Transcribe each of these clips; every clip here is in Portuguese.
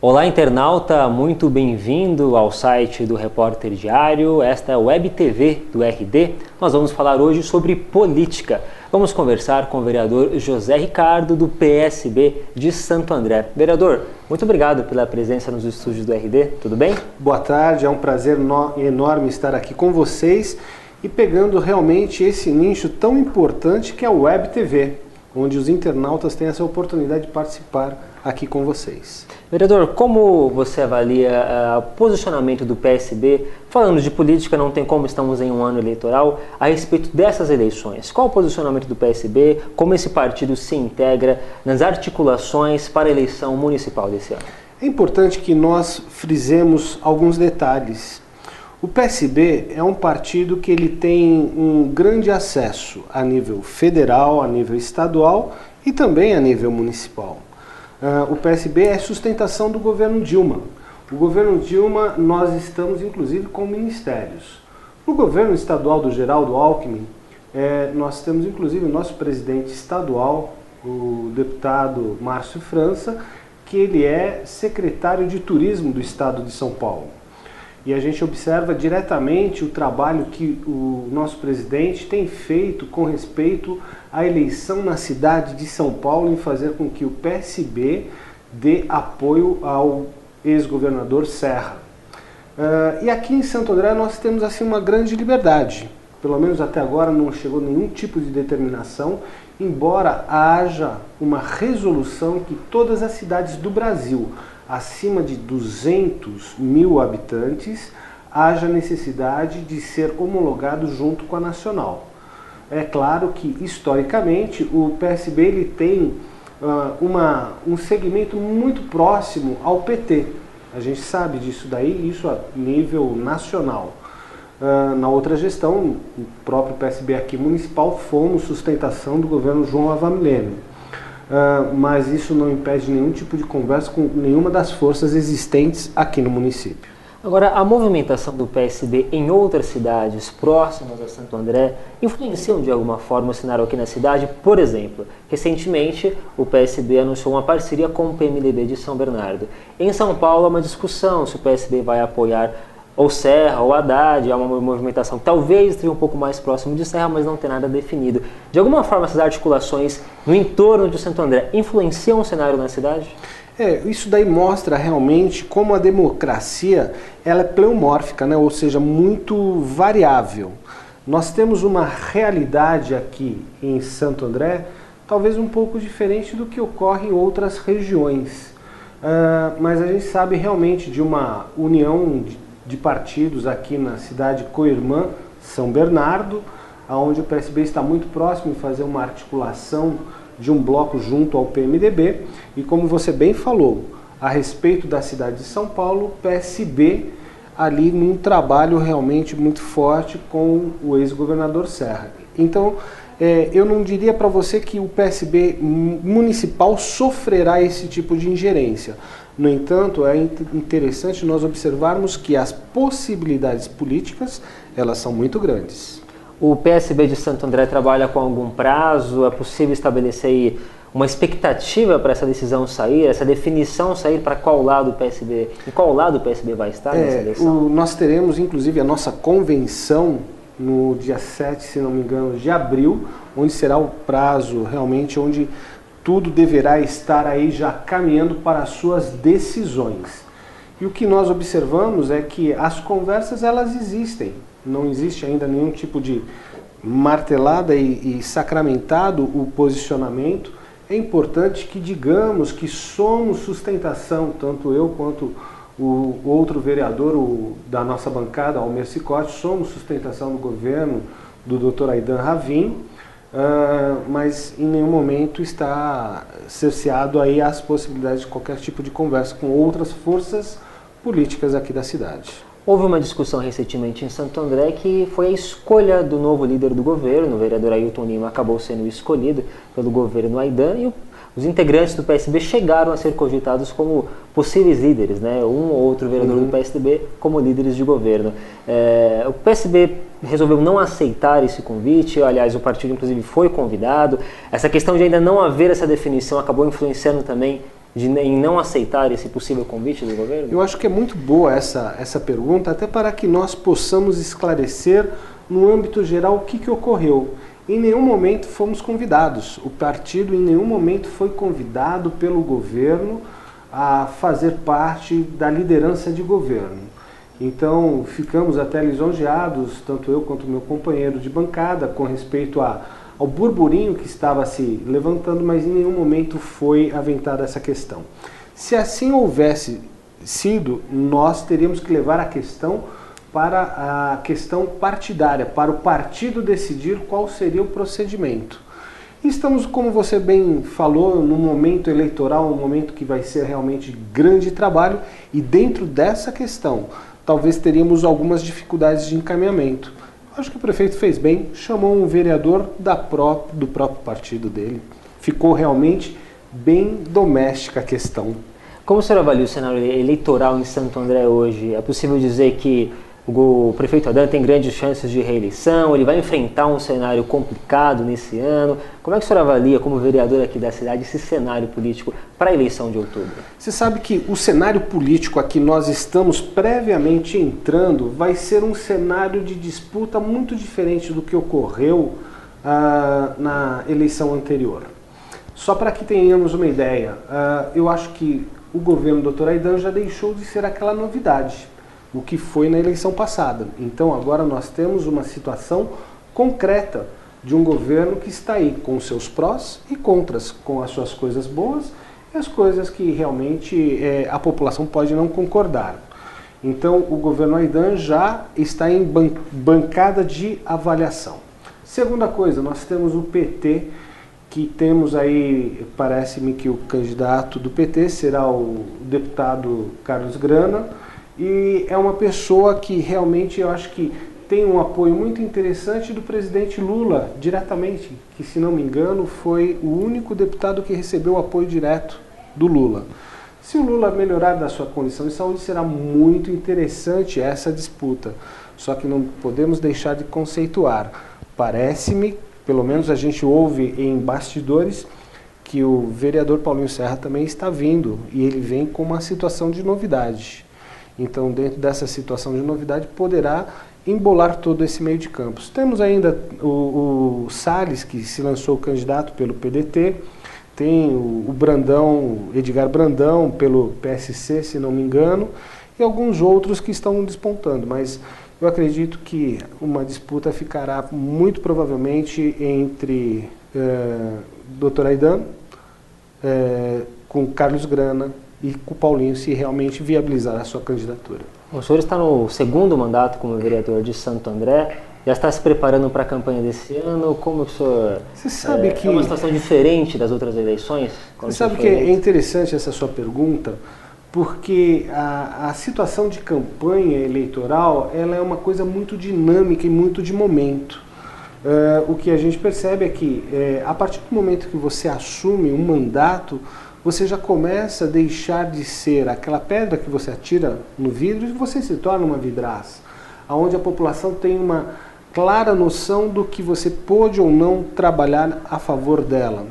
Olá, internauta, muito bem-vindo ao site do Repórter Diário. Esta é a Web TV do RD. Nós vamos falar hoje sobre política. Vamos conversar com o vereador José Ricardo, do PSB de Santo André. Vereador, muito obrigado pela presença nos estúdios do RD, tudo bem? Boa tarde, é um prazer enorme estar aqui com vocês e pegando realmente esse nicho tão importante que é a Web TV, onde os internautas têm essa oportunidade de participar aqui com vocês. Vereador, como você avalia o posicionamento do PSB, falando de política, não tem como, estamos em um ano eleitoral, a respeito dessas eleições? Qual o posicionamento do PSB, como esse partido se integra nas articulações para a eleição municipal desse ano? É importante que nós frisemos alguns detalhes. O PSB é um partido que ele tem um grande acesso a nível federal, a nível estadual e também a nível municipal. O PSB é sustentação do governo Dilma. O governo Dilma, nós estamos inclusive com ministérios. No governo estadual do Geraldo Alckmin, nós temos inclusive o nosso presidente estadual, o deputado Márcio França, que ele é secretário de turismo do estado de São Paulo. E a gente observa diretamente o trabalho que o nosso presidente tem feito com respeito à eleição na cidade de São Paulo, em fazer com que o PSB dê apoio ao ex-governador Serra. E aqui em Santo André nós temos assim uma grande liberdade. Pelo menos até agora não chegou nenhum tipo de determinação, embora haja uma resolução que todas as cidades do Brasil acima de 200 mil habitantes, haja necessidade de ser homologado junto com a nacional. É claro que, historicamente, o PSB ele tem um segmento muito próximo ao PT. A gente sabe disso daí, isso a nível nacional. Na outra gestão, o próprio PSB aqui municipal fomos sustentação do governo João Avamileno. Mas isso não impede nenhum tipo de conversa com nenhuma das forças existentes aqui no município. Agora, a movimentação do PSB em outras cidades próximas a Santo André influenciam de alguma forma o cenário aqui na cidade? Por exemplo, recentemente o PSB anunciou uma parceria com o PMDB de São Bernardo. Em São Paulo há uma discussão se o PSB vai apoiar ou Serra ou Haddad, há uma movimentação que talvez esteja um pouco mais próximo de Serra, mas não tem nada definido. De alguma forma, essas articulações no entorno de Santo André influenciam o cenário na cidade? Isso daí mostra realmente como a democracia ela é pleomórfica, né? Ou seja, muito variável. Nós temos uma realidade aqui em Santo André, talvez um pouco diferente do que ocorre em outras regiões. Mas a gente sabe realmente de uma união de partidos aqui na cidade coirmã São Bernardo, onde o PSB está muito próximo de fazer uma articulação de um bloco junto ao PMDB. E como você bem falou, a respeito da cidade de São Paulo, o PSB ali num trabalho realmente muito forte com o ex-governador Serra. Então, eu não diria para você que o PSB municipal sofrerá esse tipo de ingerência. No entanto, é interessante nós observarmos que as possibilidades políticas, elas são muito grandes. O PSB de Santo André trabalha com algum prazo? É possível estabelecer aí uma expectativa para essa decisão sair, essa definição sair para qual lado o PSB, em qual lado o PSB vai estar nessa eleição? Nós teremos, inclusive, a nossa convenção no dia 7, se não me engano, de abril, onde será o prazo realmente onde tudo deverá estar aí já caminhando para as suas decisões. E o que nós observamos é que as conversas elas existem, não existe ainda nenhum tipo de martelada e sacramentado o posicionamento. É importante que digamos que somos sustentação, tanto eu quanto o outro vereador da nossa bancada, Almir Cicotti, somos sustentação do governo do Dr. Aidan Ravin, mas em nenhum momento está cerceado aí as possibilidades de qualquer tipo de conversa com outras forças políticas aqui da cidade. Houve uma discussão recentemente em Santo André que foi a escolha do novo líder do governo. O vereador Ailton Lima acabou sendo escolhido pelo governo Aidan e os integrantes do PSB chegaram a ser cogitados como possíveis líderes, né? Um ou outro vereador do PSDB como líderes de governo. O PSB resolveu não aceitar esse convite, aliás, o partido inclusive foi convidado. Essa questão de ainda não haver essa definição acabou influenciando também em não aceitar esse possível convite do governo? Eu acho que é muito boa essa pergunta, até para que nós possamos esclarecer no âmbito geral o que ocorreu. Em nenhum momento fomos convidados. O partido em nenhum momento foi convidado pelo governo a fazer parte da liderança de governo. Então ficamos até lisonjeados, tanto eu quanto meu companheiro de bancada, com respeito ao burburinho que estava se levantando, mas em nenhum momento foi aventada essa questão. Se assim houvesse sido, nós teríamos que levar a questão para a questão partidária, para o partido decidir qual seria o procedimento. Estamos, como você bem falou, num momento eleitoral, um momento que vai ser realmente grande trabalho, e dentro dessa questão, talvez teríamos algumas dificuldades de encaminhamento. Acho que o prefeito fez bem, chamou um vereador do próprio partido dele. Ficou realmente bem doméstica a questão. Como o senhor avalia o cenário eleitoral em Santo André hoje? É possível dizer que o prefeito Adão tem grandes chances de reeleição? Ele vai enfrentar um cenário complicado nesse ano? Como é que o senhor avalia, como vereador aqui da cidade, esse cenário político para a eleição de outubro? Você sabe que o cenário político a que nós estamos previamente entrando vai ser um cenário de disputa muito diferente do que ocorreu na eleição anterior. Só para que tenhamos uma ideia, eu acho que o governo do Dr. Aydin já deixou de ser aquela novidade, o que foi na eleição passada. Então agora nós temos uma situação concreta de um governo que está aí com seus prós e contras, com as suas coisas boas e as coisas que realmente a população pode não concordar. Então o governo Aydin já está em bancada de avaliação. Segunda coisa, nós temos o PT, que temos aí, parece-me que o candidato do PT será o deputado Carlos Grana, e é uma pessoa que realmente eu acho que tem um apoio muito interessante do presidente Lula, diretamente, que, se não me engano, foi o único deputado que recebeu apoio direto do Lula. Se o Lula melhorar da sua condição de saúde, será muito interessante essa disputa. Só que não podemos deixar de conceituar. Parece-me, pelo menos a gente ouve em bastidores, que o vereador Paulinho Serra também está vindo, e ele vem com uma situação de novidade. Então, dentro dessa situação de novidade, poderá embolar todo esse meio de campos. Temos ainda o Salles, que se lançou candidato pelo PDT, tem o Brandão, Edgar Brandão, pelo PSC, se não me engano, e alguns outros que estão despontando, mas eu acredito que uma disputa ficará muito provavelmente entre Dr. Aydin, com Carlos Grana, e com o Paulinho, se realmente viabilizar a sua candidatura. O senhor está no segundo mandato como vereador de Santo André, já está se preparando para a campanha desse ano? Como o senhor... Você sabe que... É uma situação diferente das outras eleições? Você sabe que é interessante essa sua pergunta, porque a situação de campanha eleitoral ela é uma coisa muito dinâmica e muito de momento. O que a gente percebe é que, a partir do momento que você assume um mandato, você já começa a deixar de ser aquela pedra que você atira no vidro e você se torna uma vidraça, onde a população tem uma clara noção do que você pode ou não trabalhar a favor dela.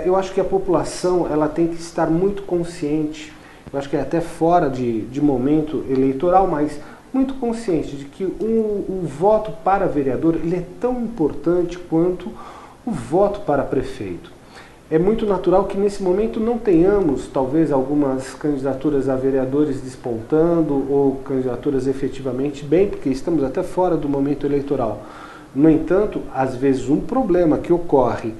Eu acho que a população ela tem que estar muito consciente, eu acho que é até fora de momento eleitoral, mas muito consciente de que o voto para vereador ele é tão importante quanto o voto para prefeito. É muito natural que nesse momento não tenhamos, talvez, algumas candidaturas a vereadores despontando ou candidaturas efetivamente bem, porque estamos até fora do momento eleitoral. No entanto, às vezes um problema que ocorre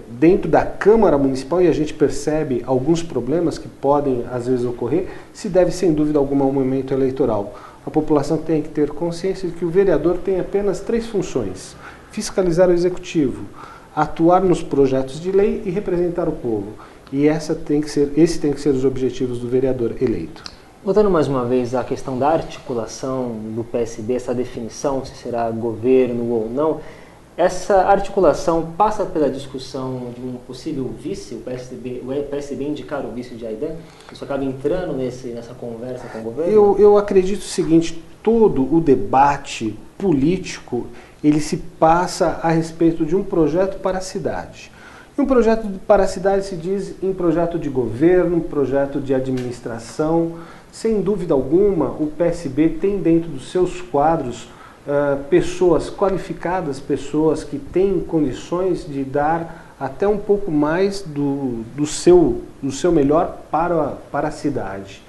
dentro da Câmara Municipal, e a gente percebe alguns problemas que podem, às vezes, ocorrer, se deve, sem dúvida alguma, ao momento eleitoral. A população tem que ter consciência de que o vereador tem apenas 3 funções: fiscalizar o executivo, atuar nos projetos de lei e representar o povo. E esse tem que ser os objetivos do vereador eleito. Voltando mais uma vez à questão da articulação do PSB, essa definição se será governo ou não, essa articulação passa pela discussão de um possível vice, o PSB indicar o vice de Aydin? Isso acaba entrando nessa conversa com o governo? Eu acredito o seguinte: todo o debate político ele se passa a respeito de um projeto para a cidade. E um projeto para a cidade se diz em projeto de governo, projeto de administração. Sem dúvida alguma, o PSB tem dentro dos seus quadros pessoas qualificadas, pessoas que têm condições de dar até um pouco mais do seu melhor para a cidade.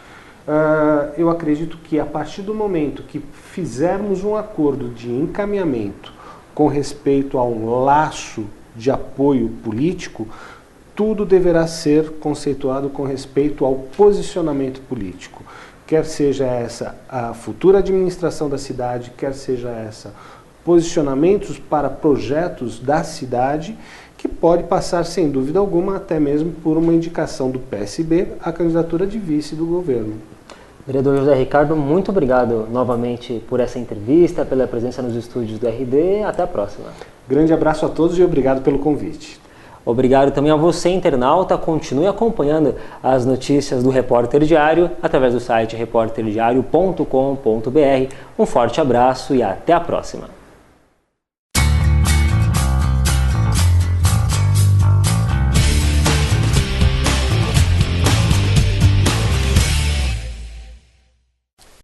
Eu acredito que a partir do momento que fizermos um acordo de encaminhamento com respeito a um laço de apoio político, tudo deverá ser conceituado com respeito ao posicionamento político. Quer seja essa a futura administração da cidade, quer seja essa posicionamentos para projetos da cidade, que pode passar, sem dúvida alguma, até mesmo por uma indicação do PSB à candidatura de vice do governo. Vereador José Ricardo, muito obrigado novamente por essa entrevista, pela presença nos estúdios do RD. Até a próxima. Grande abraço a todos e obrigado pelo convite. Obrigado também a você, internauta. Continue acompanhando as notícias do Repórter Diário através do site repórterdiario.com.br. Um forte abraço e até a próxima.